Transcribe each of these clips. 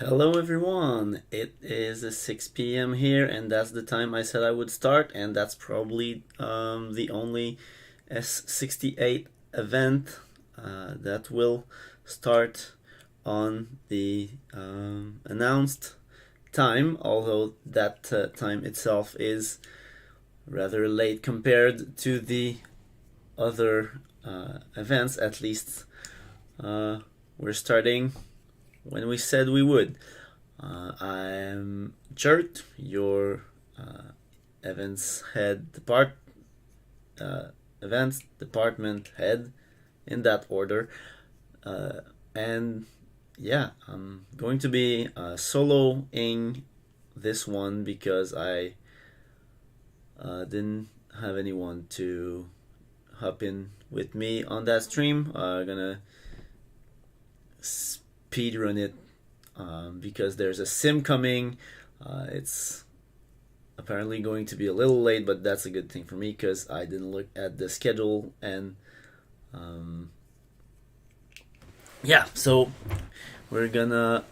Hello everyone, it is 6 p.m. here and that's the time I said I would start, and that's probably the only S68 event that will start on the announced time, although that time itself is rather late compared to the other events. At least we're starting when we said we would. I'm Turd, your events department head, in that order. And yeah, I'm going to be soloing this one because I didn't have anyone to hop in with me on that stream. Gonna speed run it because there's a sim coming. It's apparently going to be a little late, but that's a good thing for me because I didn't look at the schedule. And yeah, so we're gonna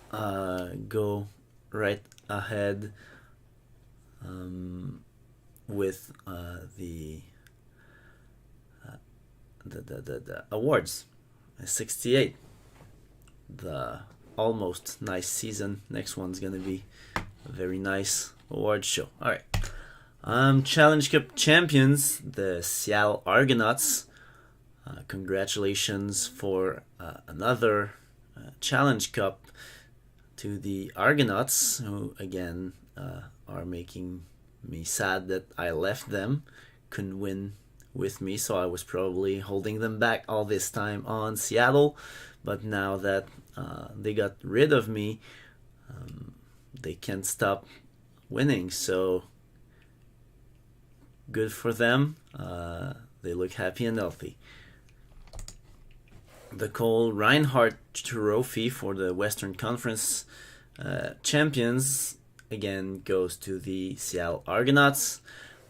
go right ahead with the awards. 68, the almost nice season. Next one's gonna be a very nice award show. All right. Challenge Cup champions, the Seattle Argonauts. Congratulations for another Challenge Cup to the Argonauts, who again are making me sad that I left them. Couldn't win with me, so I was probably holding them back all this time on Seattle. But now that they got rid of me, they can't stop winning. So good for them. They look happy and healthy. The Cole Reinhardt Trophy for the Western Conference champions again goes to the Seattle Argonauts,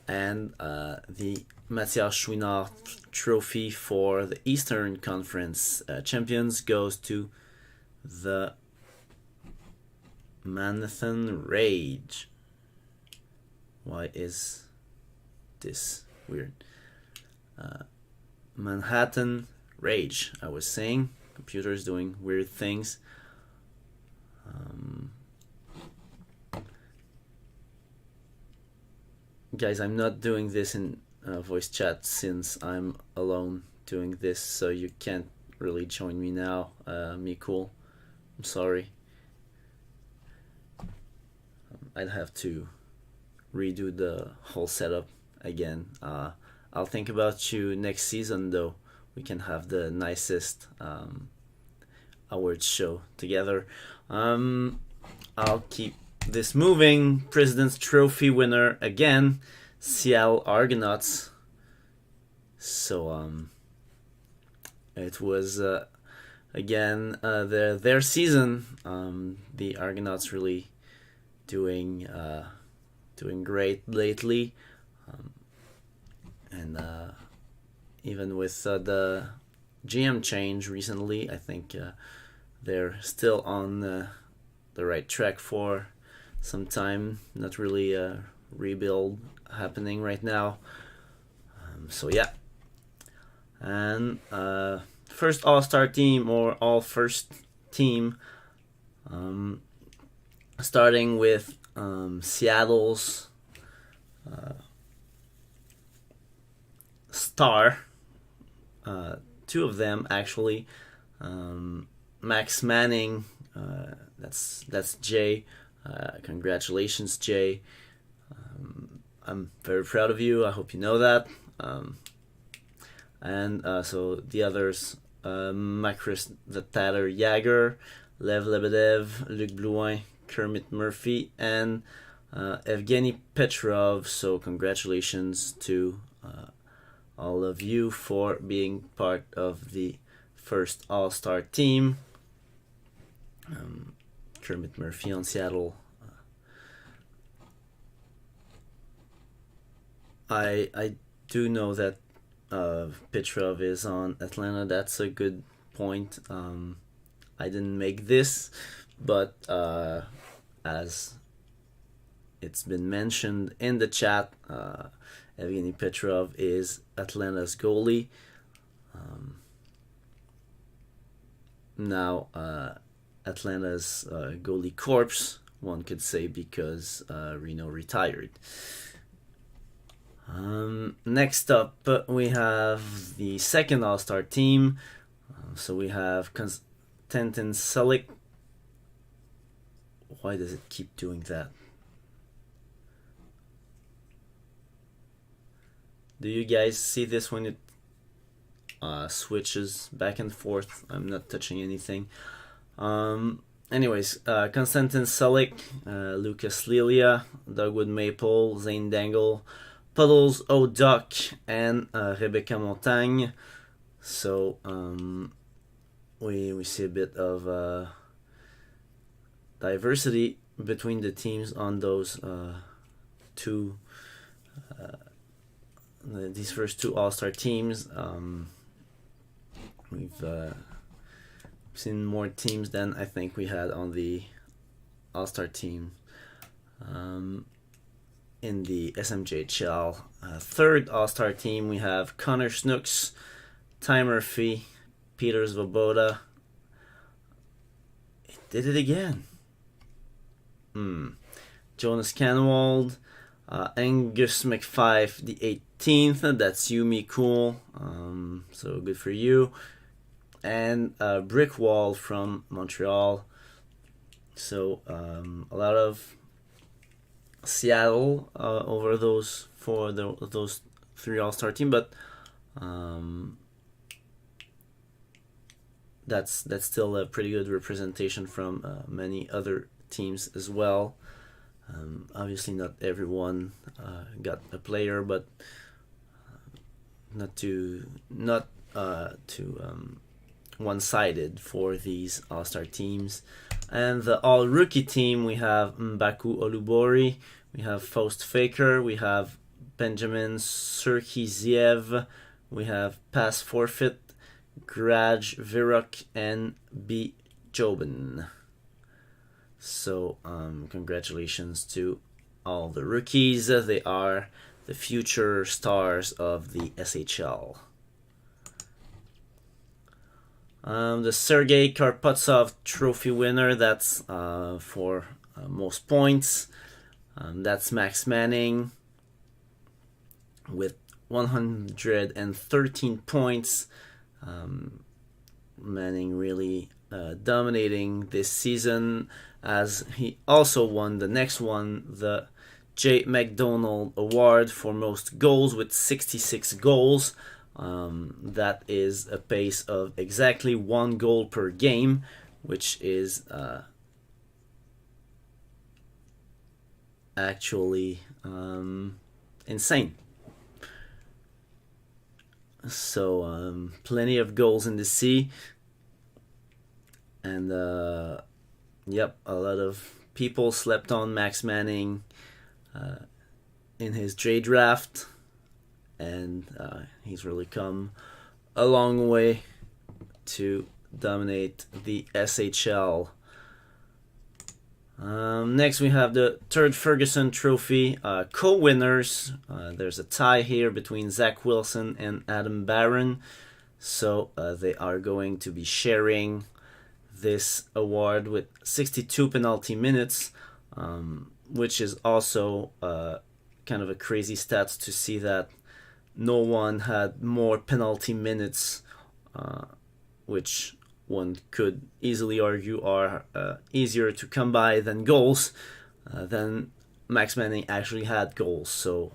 and the Mathias Chouinard Trophy for the Eastern Conference champions goes to the Manhattan Rage. Why is this weird? Manhattan Rage. I was saying, computers doing weird things. Guys, I'm not doing this in voice chat since I'm alone doing this, so you can't really join me now. Me cool. I'm sorry. I'd have to redo the whole setup again. I'll think about you next season, though. We can have the nicest awards show together. I'll keep this moving. President's Trophy winner again, Seattle Argonauts. So it was again their season. The Argonauts really doing great lately, and even with the GM change recently, I think they're still on the right track for some time. Not really a rebuild happening right now. So yeah. And first all-star team, or all first team, starting with Seattle's star. Two of them actually. Max Manning, that's Jay. Congratulations, Jay. I'm very proud of you. I hope you know that. And so the others, Makris the Tatter Yager, Lev Lebedev, Luc Blouin, Kermit Murphy, and Evgeny Petrov. So congratulations to all of you for being part of the first all-star team. Kermit Murphy on Seattle. I do know that Petrov is on Atlanta. That's a good point. I didn't make this, but as it's been mentioned in the chat, Evgeny Petrov is Atlanta's goalie. Now Atlanta's goalie corpse, one could say, because Reno retired. Next up, we have the second All-Star team. So we have Konstantin Sulik. Why does it keep doing that? Do you guys see this when it switches back and forth? I'm not touching anything. Anyways, Konstantin Sulik, Lucas Lilia, Dogwood Maple, Zane Dangle, Puddles O'Duck, and Rebecca Montagne. So we see a bit of diversity between the teams on those two. These first two All-Star teams. We've seen more teams than I think we had on the All-Star team in the SMJHL. Third All-Star team, we have Connor Snooks, Ty Murphy, Peter Svoboda. It did it again. Jonas Canwald, Angus McFife, the 18th. That's Yumi Cool. So good for you. And Brick Wall from Montreal. So a lot of Seattle over those those three All-Star team, but that's still a pretty good representation from many other teams as well. Obviously, not everyone got a player, but not too one-sided for these All-Star teams. And the All-Rookie team, we have Mbaku Olubori, we have Faust Faker, we have Benjamin Surkiziev, we have Pass Forfeit, Graj Viruk, and B. Jobin. So congratulations to all the rookies. They are the future stars of the SHL. The Sergei Karpotsov trophy winner, that's for most points. That's Max Manning with 113 points. Manning really dominating this season, as he also won the next one, the J. McDonald Award for most goals with 66 goals. That is a pace of exactly 1 goal per game, which is actually insane. So plenty of goals in the sea, and yep, a lot of people slept on Max Manning in his J draft, and he's really come a long way to dominate the SHL. Next, we have the Turd Ferguson Trophy co-winners. There's a tie here between Zach Wilson and Adam Barron, so they are going to be sharing this award with 62 penalty minutes, which is also kind of a crazy stat to see that no one had more penalty minutes, which one could easily argue are easier to come by than goals. Then Max Manning actually had goals, so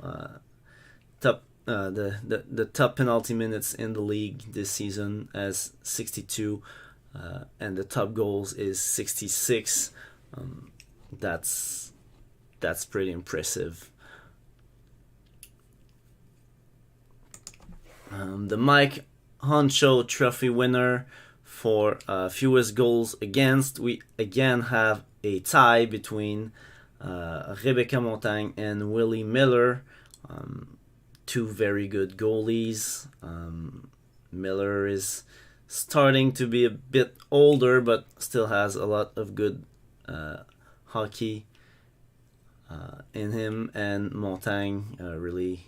the top penalty minutes in the league this season as 62, and the top goals is 66. That's pretty impressive. The Mike Honcho Trophy winner for fewest goals against, we again have a tie between Rebecca Montagne and Willie Miller, two very good goalies. Miller is starting to be a bit older, but still has a lot of good hockey in him, and Montagne really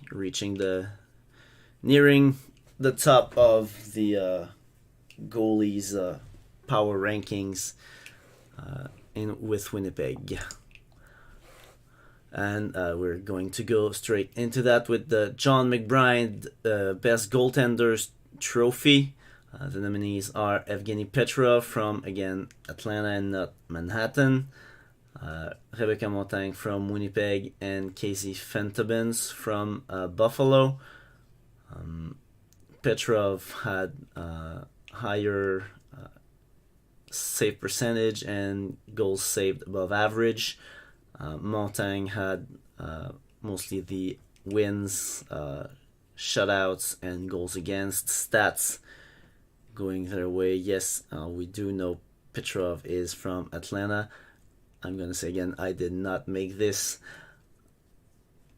nearing the top of the goalies power rankings with Winnipeg. And we're going to go straight into that with the John McBride Best Goaltenders trophy. The nominees are Evgeny Petrov from, again, Atlanta and not Manhattan, Rebecca Montagne from Winnipeg, and Casey Fentabens from Buffalo. Petrov had higher save percentage and goals saved above average. Montagne had mostly the wins, shutouts, and goals against stats going their way. Yes, we do know Petrov is from Atlanta. I'm going to say again, I did not make this,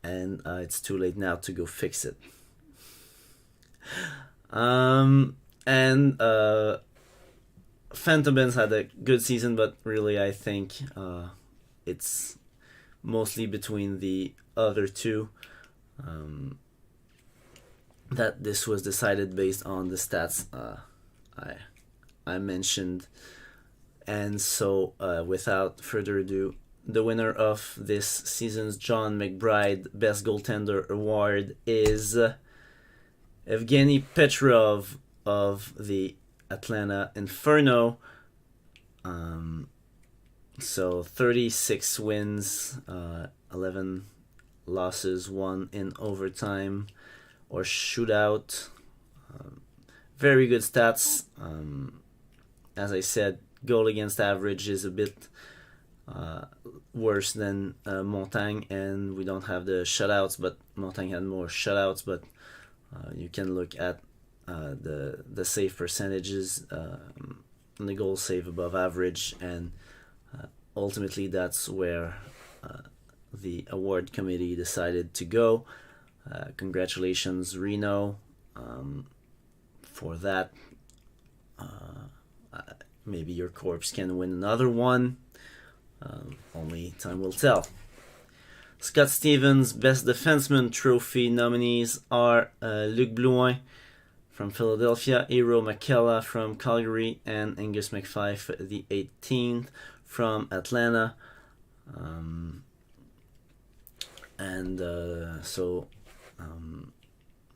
and it's too late now to go fix it. And Fentabens had a good season, but really I think it's mostly between the other two that this was decided based on the stats I mentioned. And so without further ado, the winner of this season's John McBride Best Goaltender Award is Evgeny Petrov of the Atlanta Inferno. So 36 wins, 11 losses, 1 in overtime or shootout. Very good stats. As I said, goal against average is a bit worse than Montagne, and we don't have the shutouts, but Montagne had more shutouts. But you can look at the save percentages, the goal save above average, and ultimately that's where the award committee decided to go. Congratulations, Reno, for that. Maybe your corpse can win another one. Only time will tell. Scott Stevens Best Defenseman trophy nominees are Luc Blouin from Philadelphia, Eero McKeil from Calgary, and Angus McPhee, the 18th, from Atlanta. So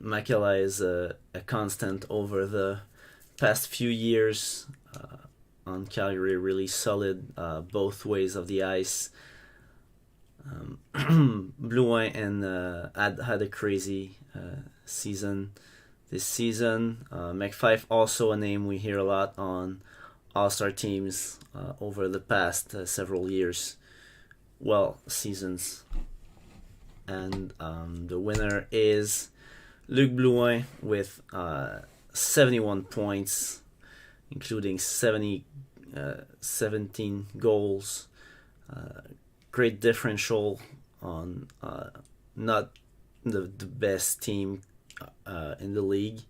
McKeil is a constant over the past few years on Calgary, really solid both ways of the ice. Blouin and had a crazy season this season. McPhee, also a name we hear a lot on all-star teams over the past several years, seasons. And the winner is Luc Blouin with 71 points, including 17 goals. Great differential on not the best team in the league.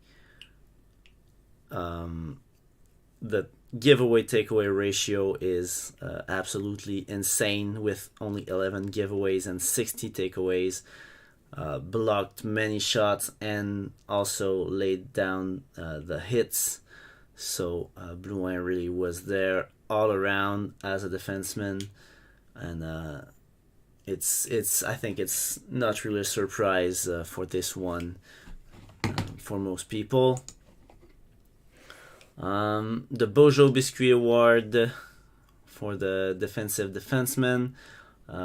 The giveaway takeaway ratio is absolutely insane, with only 11 giveaways and 60 takeaways. Blocked many shots and also laid down the hits. So Blouin really was there all around as a defenseman, and I think it's not really a surprise for this one for most people. The Bojo Biscuit Award for the defensive defenseman.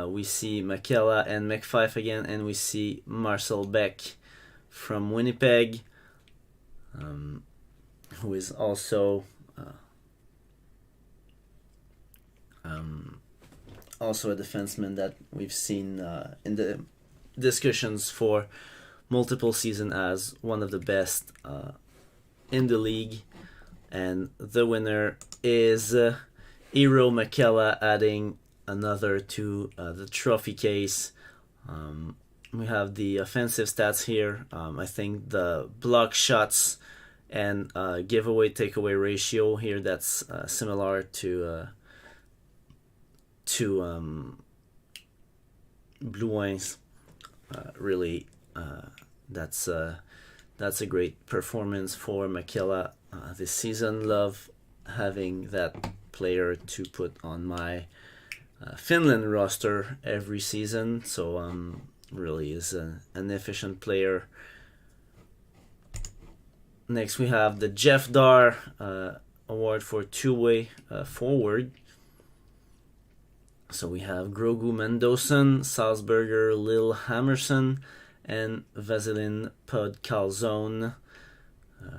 We see McKeil and McPhee again, and we see Marcel Beck from Winnipeg, who is also a defenseman that we've seen in the discussions for multiple seasons as one of the best in the league. And the winner is Eero McKeil, adding another to the trophy case. We have the offensive stats here. I think the block shots and giveaway takeaway ratio here, that's similar to to Blue Wings. Really, that's a great performance for McKeil this season. Love having that player to put on my Finland roster every season. So really is an efficient player. Next we have the Jesster award for two-way forward. So we have Grogu Mendocin, Salzburger Lil Hammerson, and Vasilin Podkalzone,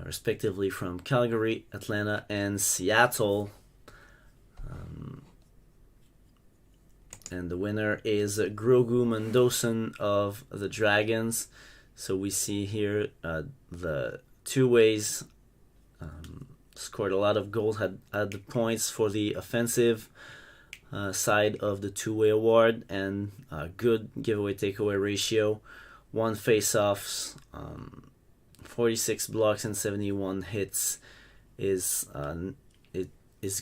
respectively from Calgary, Atlanta, and Seattle. And the winner is Grogu Mendocin of the Dragons. So we see here the two ways scored a lot of goals, had the points for the offensive side of the two-way award, and good giveaway takeaway ratio, 1 face-offs, 46 blocks and 71 hits is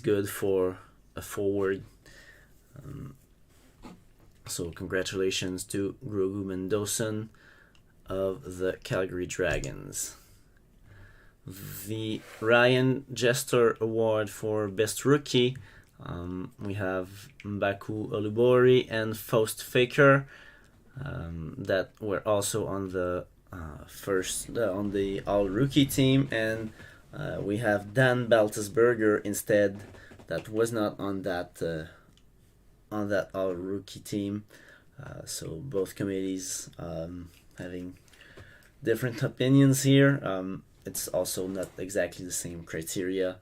good for a forward. So congratulations to Grogu Mendocin of the Calgary Dragons. The Ryan Jesster Award for Best Rookie, we have Mbaku Olubori and Faust Faker that were also on the on the All Rookie team, and we have Dan Baltisberger instead that was not on that All Rookie team. So both committees having different opinions here. It's also not exactly the same criteria.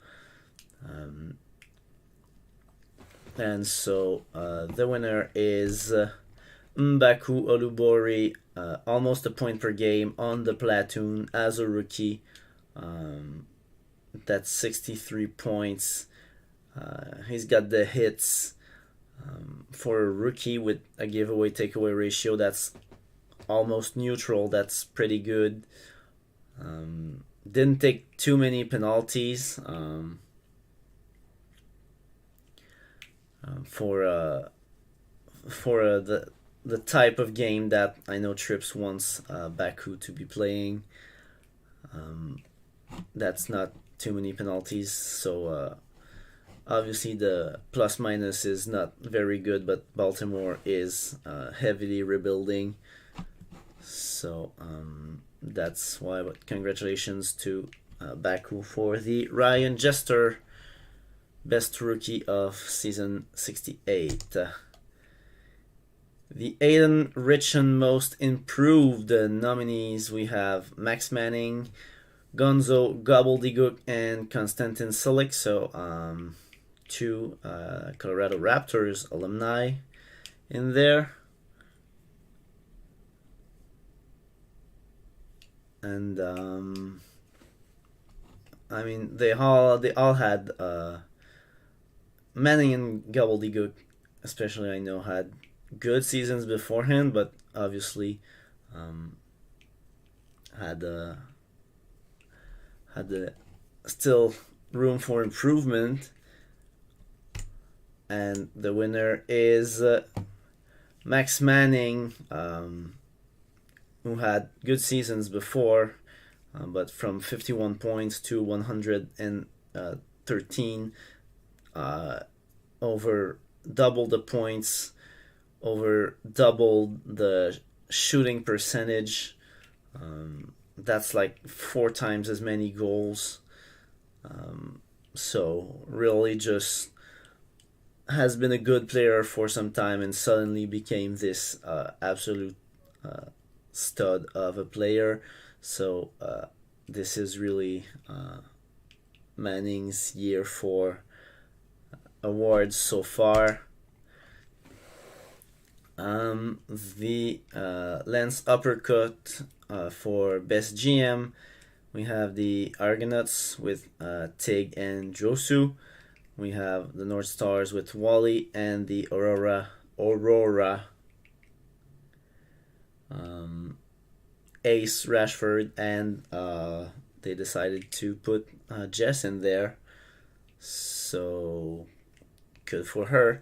And so the winner is Mbaku Olubori, almost a point per game on the platoon as a rookie. That's 63 points. He's got the hits for a rookie with a giveaway takeaway ratio that's almost neutral. That's pretty good. Didn't take too many penalties. For the type of game that I know Trips wants Baku to be playing. That's not too many penalties, so obviously the plus minus is not very good, but Baltimore is heavily rebuilding, so that's why. But congratulations to Baku for the Ryan Jesster Best Rookie of Season 68. The Aidan Richan Most Improved nominees, we have Max Manning, Gonzo Gobbledygook, and Konstantin Silik. So two Colorado Raptors alumni in there. And I mean they all had Manning and Gobbledygook, especially, I know, had good seasons beforehand, but obviously had still room for improvement. And the winner is Max Manning, who had good seasons before, but from 51 points to 113. Over double the points, over double the shooting percentage. That's like 4 times as many goals. So really just has been a good player for some time and suddenly became this absolute stud of a player. So this is really Manning's year for awards so far. The Lance Uppercut for Best GM, we have the Argonauts with Tig and Josu. We have the North Stars with Wally and the Aurora Ace Rashford, and they decided to put Jess in there. So good for her.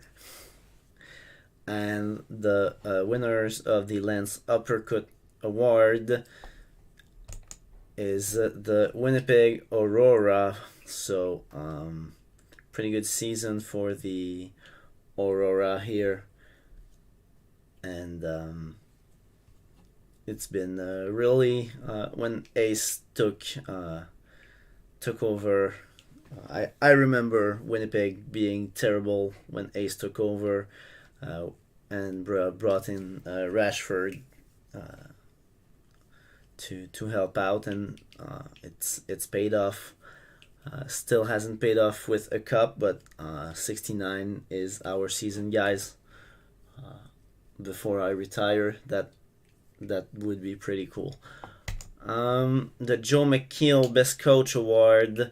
And the winners of the Lance Uppercut Award is the Winnipeg Aurora. So pretty good season for the Aurora here, and it's been really when Ace took over. I remember Winnipeg being terrible when Ace took over, and brought in Rashford to help out, and it's paid off. Still hasn't paid off with a cup, but 69 is our season, guys. Before I retire, that would be pretty cool. The Joe McKeil Best Coach Award.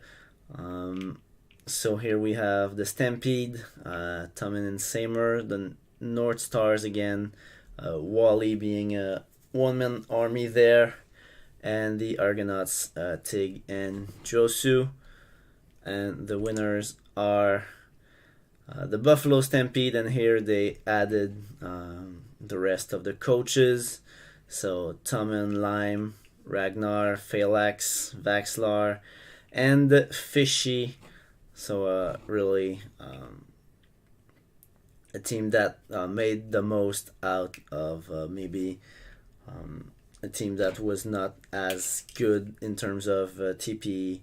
So here we have the Stampede, Tommen and Samer, the North Stars again, Wally being a one-man army there, and the Argonauts, Tig and Josu. And the winners are the Buffalo Stampede, and here they added the rest of the coaches. So Tommen, Lime, Ragnar, Phalanx, Vaxlar, and Fishy. So really a team that made the most out of maybe a team that was not as good in terms of TP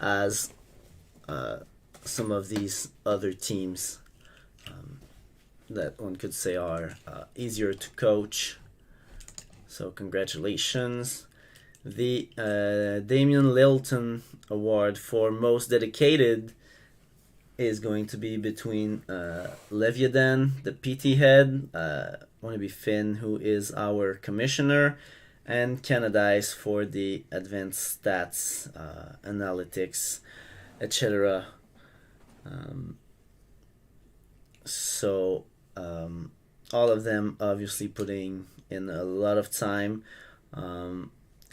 as some of these other teams that one could say are easier to coach. So congratulations. The Damian Littleton Award for Most Dedicated is going to be between Leviathan, the PT head, Wannabe Finn, who is our commissioner, and Canadice for the advanced stats, analytics, etc. So all of them obviously putting in a lot of time.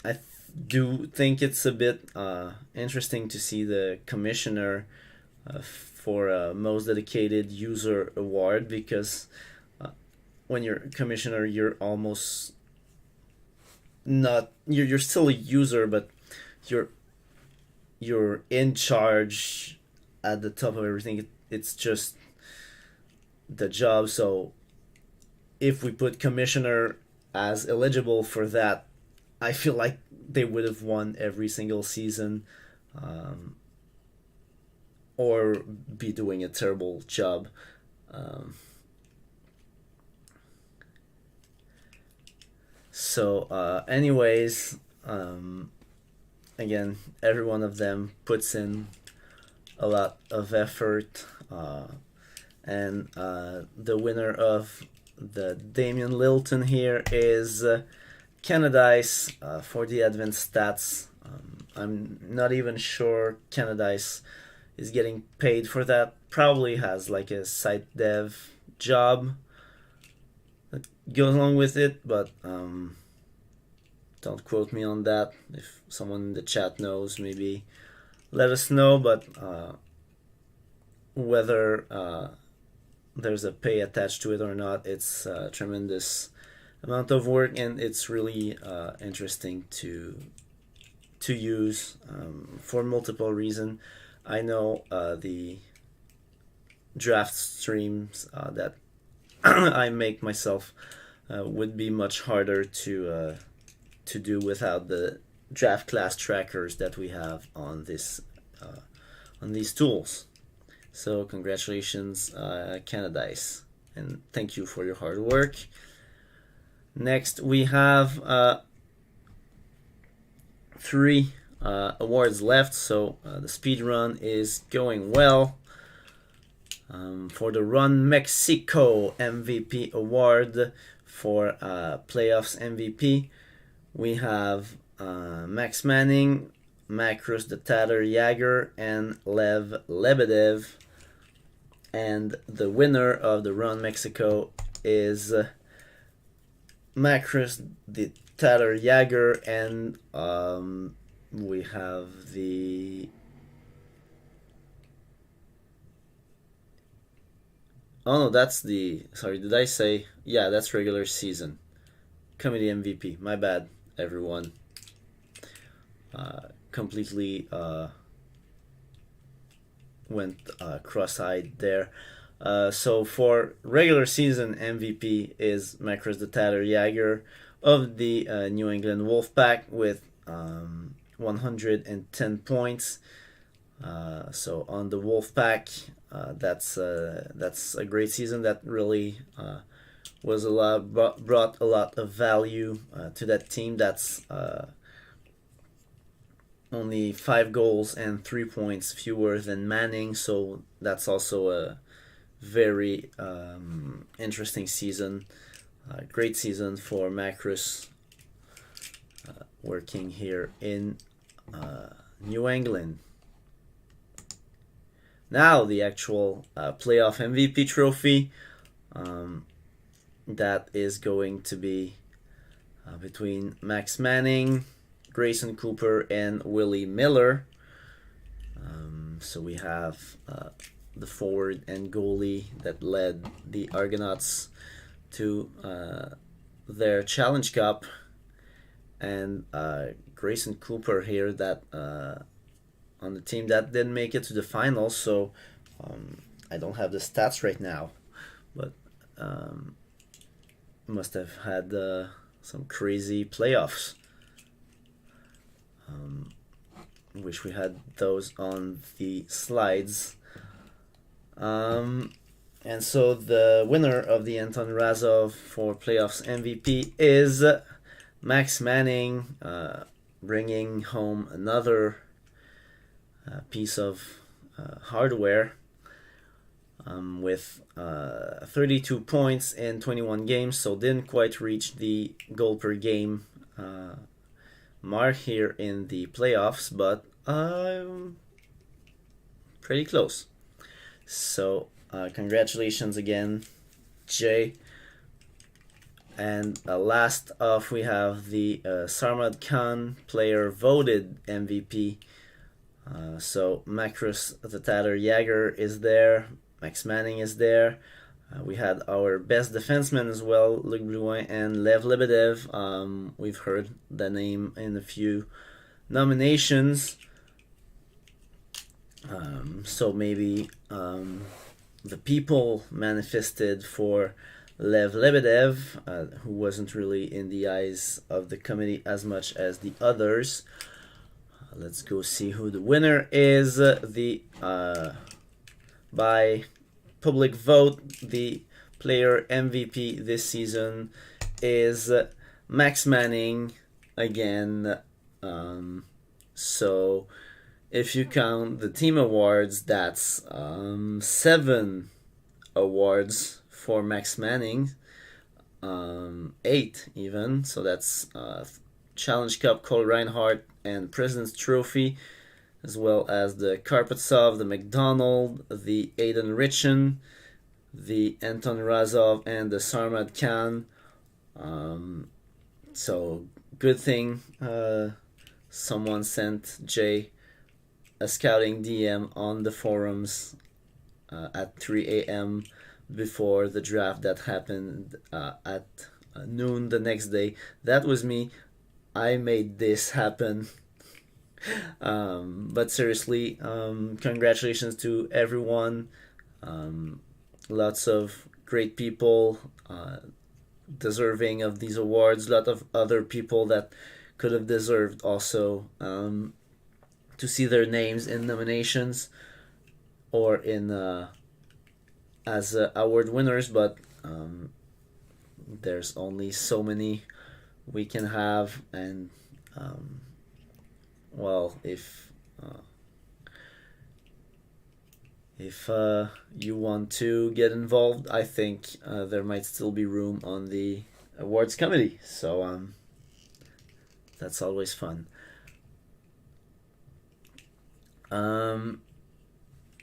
I do think it's a bit interesting to see the commissioner for a Most Dedicated User Award, because when you're a commissioner, you're almost not, you're still a user, but you're in charge at the top of everything. It's just the job. So if we put commissioner as eligible for that, I feel like they would have won every single season, or be doing a terrible job. Anyways, again, every one of them puts in a lot of effort, and the winner of the Damian Littleton here is Canadice for the advanced stats. I'm not even sure Canadice is getting paid for that. Probably has like a site dev job that goes along with it, but don't quote me on that. If someone in the chat knows, maybe let us know. But whether there's a pay attached to it or not, it's a tremendous amount of work, and it's really interesting to use for multiple reasons. I know the draft streams that I make myself would be much harder to do without the draft class trackers that we have on this on these tools. So congratulations, Canadice, and thank you for your hard work. Next, we have 3 awards left, so the speed run is going well. For the Run Mexico MVP award for playoffs MVP, we have Max Manning, Makrus the Tatar Jager, and Lev Lebedev. And the winner of the Run Mexico is Makrus the Tatar Jager, and we have the Oh no, that's the. Sorry, did I say? Yeah, that's regular season. Committee MVP. My bad, everyone. Completely went cross-eyed there. So for regular season MVP is Macros the Tatter Jagger of the New England Wolfpack with 110 points. So on the Wolfpack, that's a great season. That really was a lot brought a lot of value to that team. That's only 5 goals and 3 points fewer than Manning. So that's also a very interesting season. Great season for Macros working here in New England. Now the actual playoff MVP trophy. That is going to be between Max Manning, Grayson Cooper, and Willie Miller. So we have the forward and goalie that led the Argonauts to their Challenge Cup, and Grayson Cooper here that on the team that didn't make it to the finals. So I don't have the stats right now, but must have had some crazy playoffs. Wish we had those on the slides. And so the winner of the Anton Razov for playoffs MVP is Max Manning, bringing home another piece of hardware with 32 points in 21 games, so didn't quite reach the goal per game mark here in the playoffs, but pretty close. So congratulations again, Jay. And last off, we have the Sarmad Khan player voted MVP. So Macros the Tatter Jagger is there, Max Manning is there. We had our best defenseman as well, Luc Blouin and Lev Lebedev. We've heard the name in a few nominations. So maybe the people manifested for Lev Lebedev, who wasn't really in the eyes of the committee as much as the others. Let's go see who the winner is. By public vote, the player MVP this season is Max Manning again. So if you count the team awards, that's 7 awards for Max Manning, 8 even. So that's Challenge Cup, Cole Reinhardt, and President's Trophy, as well as the Karpotsov, the McDonald, the Aidan Richan, the Anton Razov, and the Sarmad Khan. So good thing someone sent Jay a scouting DM on the forums at 3 a.m. before the draft that happened at noon the next day. That was me. I made this happen. But seriously, congratulations to everyone. Lots of great people deserving of these awards. A lot of other people that could have deserved also to see their names in nominations or in as award winners, but there's only so many we can have, and well, if you want to get involved, I think there might still be room on the awards committee. So that's always fun.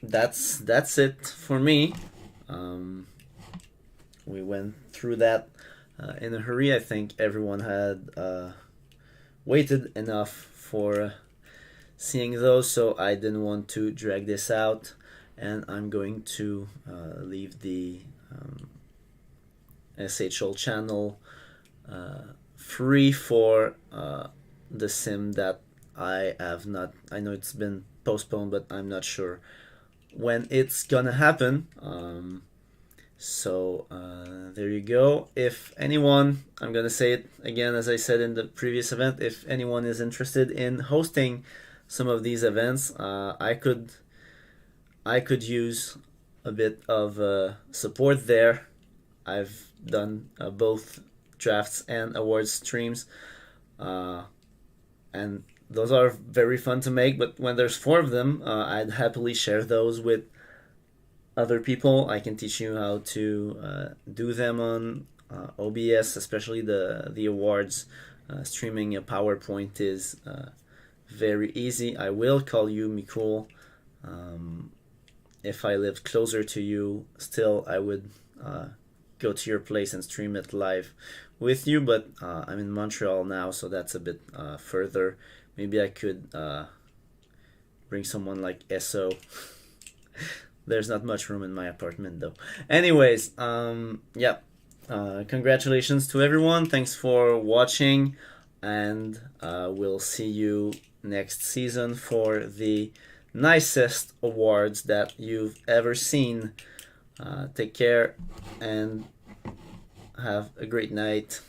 That's it for me. We went through that in a hurry. I think everyone had waited enough for seeing those, so I didn't want to drag this out. and I'm going to leave the SHL channel free for the sim that I have not. I know it's been postponed, but I'm not sure when it's gonna happen. So there you go. If anyone, I'm gonna say it again as I said in the previous event, if anyone is interested in hosting some of these events, I could use a bit of support there. I've done both drafts and awards streams, and those are very fun to make, but when there's 4 of them, I'd happily share those with other people. I can teach you how to do them on OBS, especially the awards. Streaming a PowerPoint is very easy. I will call you McKeil. If I lived closer to you, still I would go to your place and stream it live with you, but I'm in Montreal now, so that's a bit further. Maybe I could bring someone like SO. There's not much room in my apartment though. Anyways, yeah. Congratulations to everyone. Thanks for watching, and we'll see you next season for the nicest awards that you've ever seen. Take care and have a great night.